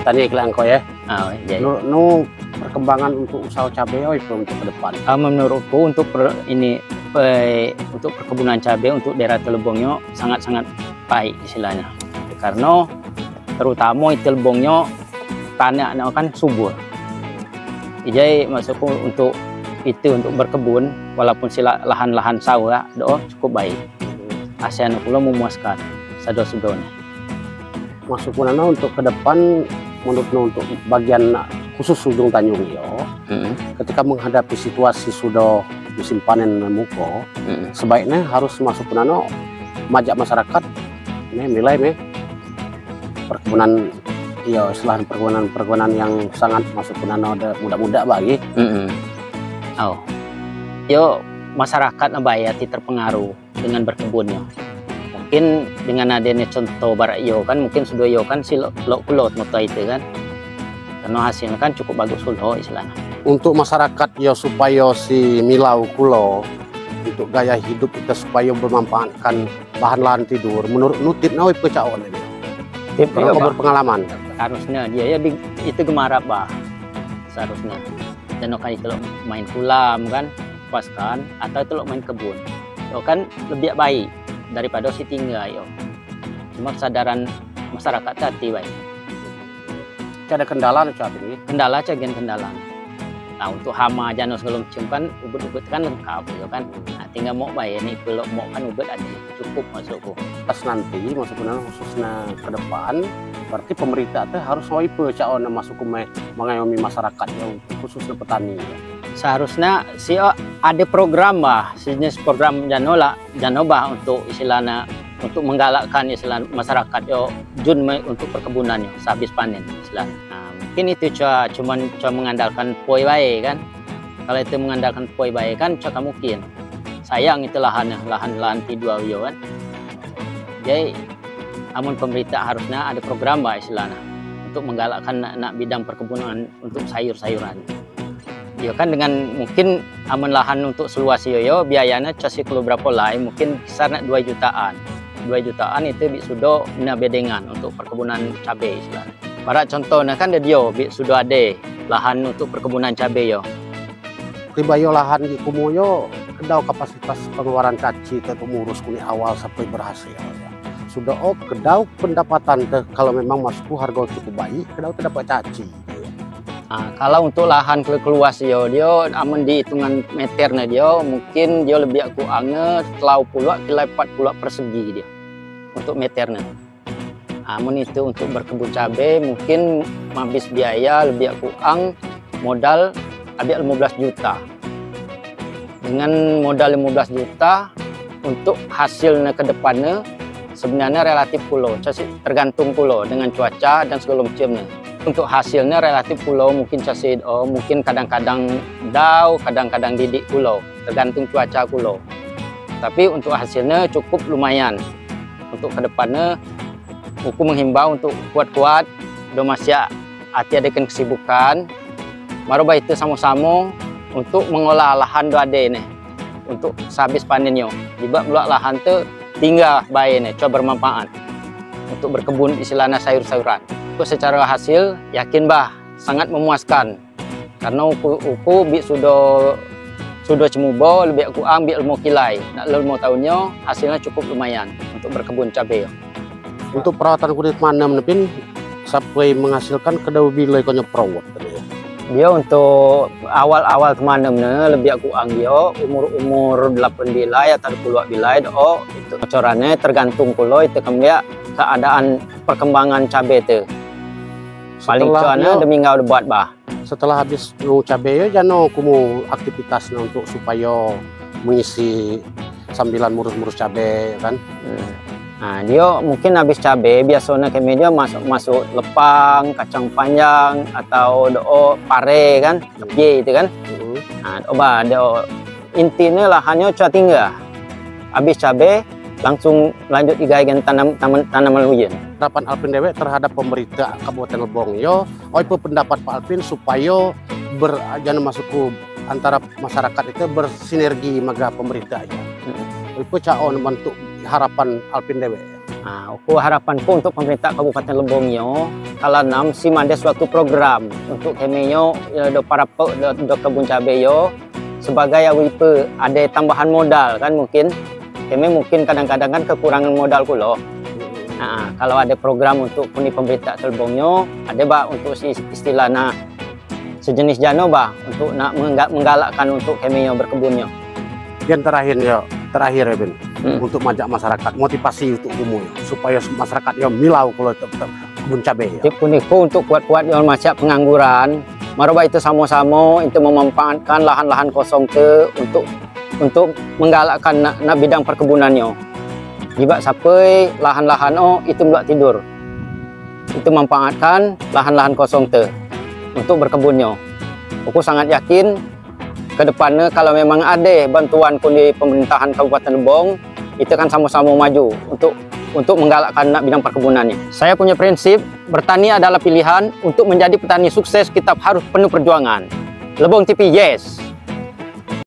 petani iklan kau ya. Jadi Nu perkembangan untuk usaha cabai itu untuk ke depan. menurutku untuk untuk perkebunan cabai untuk daerah Telebongnya sangat-sangat baik istilahnya. Karena terutama Telebongnya tanahnya kan subur. Jadi maksudku untuk berkebun walaupun lahan-lahan sawah cukup baik. Asian pula memuaskan sado-sadone. Maksudku nana untuk ke depan menurut untuk bagian khusus ujung Tanjung yo, ketika menghadapi situasi sudah musim panen muko, sebaiknya harus masuk nano majak masyarakat nilai perkebunan ya selain perkebunan yang sangat masuk nano ada muda-muda bagi. Yo masyarakat nabayati terpengaruh dengan berkebunnya. Mungkin dengan adanya contoh barak yo kan mungkin sudah yo kan si lok kulot moto itu kan karena hasilnya kan cukup bagus kulo istilahnya. Untuk masyarakat yo supaya si milau kulo untuk gaya hidup kita supaya bermanfaatkan bahan lahan tidur menurut nutit nawi pecaon ini. Kalau berpengalaman harusnya dia ya itu gemarap bah seharusnya dan kan itu main kulam kan puaskan atau itu main kebun yo kan lebih baik daripada si tinggal yo. Cuma kesadaran masyarakat tadi baik. Ada kendala ini. Kendala cagen kendala. Nah untuk hama jangan sebelum cium kan ubet-ubet kan lengkap yo kan. Nah, tinggal mau baik nih kalau mau kan ubet ada cukup masukku. Pas nanti masuknya khususnya ke depan berarti pemerintah teh harus wipe caon masuk mengayomi masyarakat yang khususnya petani. Seharusnya ada program bah, jenis program Janoba untuk istilahnya untuk menggalakkan istilah masyarakat yo jun untuk perkebunannya sehabis panen istilahnya. Nah, mungkin itu cuma mengandalkan poi baik kan. Kalau itu mengandalkan poi baik kan cuma mungkin. Sayang itu lahan T2 yo kan. Jadi namun pemerintah harusnya ada program bah istilahnya untuk menggalakkan nak bidang perkebunan untuk sayur-sayuran. Ya kan dengan mungkin aman lahan untuk seluas yo biayanya casi kalau berapa lain mungkin kisar 2 jutaan. 2 jutaan itu sudah bedengan untuk perkebunan cabai istilahnya. Para contohnya kan dia sudah ada lahan untuk perkebunan cabai yo. Tiba yo lahan di kumuyo kedau kapasitas pengeluaran caci ke pengurus kulit awal sampai berhasil. Sudah kedau pendapatan kalau memang masukku harga cukup baik kedau terdapat caci. Nah, kalau untuk lahan keluas dia aman di hitungan meternya dia mungkin dia lebih kurangnya telau puluh kila 40 persegi dia untuk meternya. Aman itu untuk berkebun cabai mungkin habis biaya lebih kurang modal habis 15 juta. Dengan modal 15 juta untuk hasilnya ke depannya sebenarnya relatif pulau, tergantung pulau dengan cuaca dan segala macamnya. Untuk hasilnya relatif pulau mungkin mungkin kadang-kadang kadang-kadang didik pulau tergantung cuaca pulau. Tapi untuk hasilnya cukup lumayan. Untuk kedepannya aku menghimbau untuk kuat-kuat masih hati adakan kesibukan baru itu sama-sama untuk mengolah lahan doade nih untuk sehabis panennya. Juga lahan tuh tinggal baik nih coba bermanfaat untuk berkebun istilahnya sayur-sayuran. Secara hasil yakin bah sangat memuaskan karena uku sudah cemubo lebih aku ambil ilmu kilai nak ilmu tahunnya hasilnya cukup lumayan untuk berkebun cabai. Untuk perawatan kulit mana menepin sampai menghasilkan kedau bilai konya perawat dia untuk awal-awal kemana-mana lebih aku dia umur 8 bilai atau 10 bilai itu cocorannya tergantung pulau itu kemudian keadaan perkembangan cabai itu. Paling cuannya demi nggak buat bah. Setelah habis cabai ya jano kumu aktivitasnya untuk supaya mengisi sambilan murus-murus cabai kan. Nah dia mungkin habis cabai biasanya ke media masuk lepang, kacang panjang atau pare kan, itu kan. Nah intinya lahannya cuma tinggal. Habis cabai langsung lanjut digaikan tanaman hujan. Harapan Alvin Dewe terhadap pemerintah Kabupaten Lebong yo, pendapat Pak Alvin supaya jangan masuk antara masyarakat itu bersinergi maga pemerintah ya. Itu caon bentuk harapan Alvin Dewe. Nah, harapanku untuk pemerintah Kabupaten Lebongyo, kalau si ada suatu program untuk kemenyo do para do kebun cabai yo sebagai awipe ada tambahan modal kan mungkin kadang-kadang kan kekurangan modal kulo. Nah, kalau ada program untuk pemerintah Lebongyo ada bah untuk istilahnya sejenis jano bah untuk nak menggalakkan untuk kemenyo berkebunnya. Yang terakhir ya Ben, untuk mengajak masyarakat motivasi untuk umum supaya masyarakat yang milau kalau kebun cabai ya. Puniku untuk kuat-kuat yang macam pengangguran, maroba itu sama-sama itu memanfaatkan lahan-lahan kosong ke untuk menggalakkan nak bidang perkebunannya. Jika sampai lahan-lahan itu belak tidur, itu memanfaatkan lahan-lahan kosong te untuk berkebunnya. Aku sangat yakin ke depannya kalau memang ada bantuan di pemerintahan Kabupaten Lebong, itu kan sama-sama maju untuk menggalakkan bidang perkebunannya. Saya punya prinsip, bertani adalah pilihan. Untuk menjadi petani sukses kita harus penuh perjuangan. Lebong TV, yes!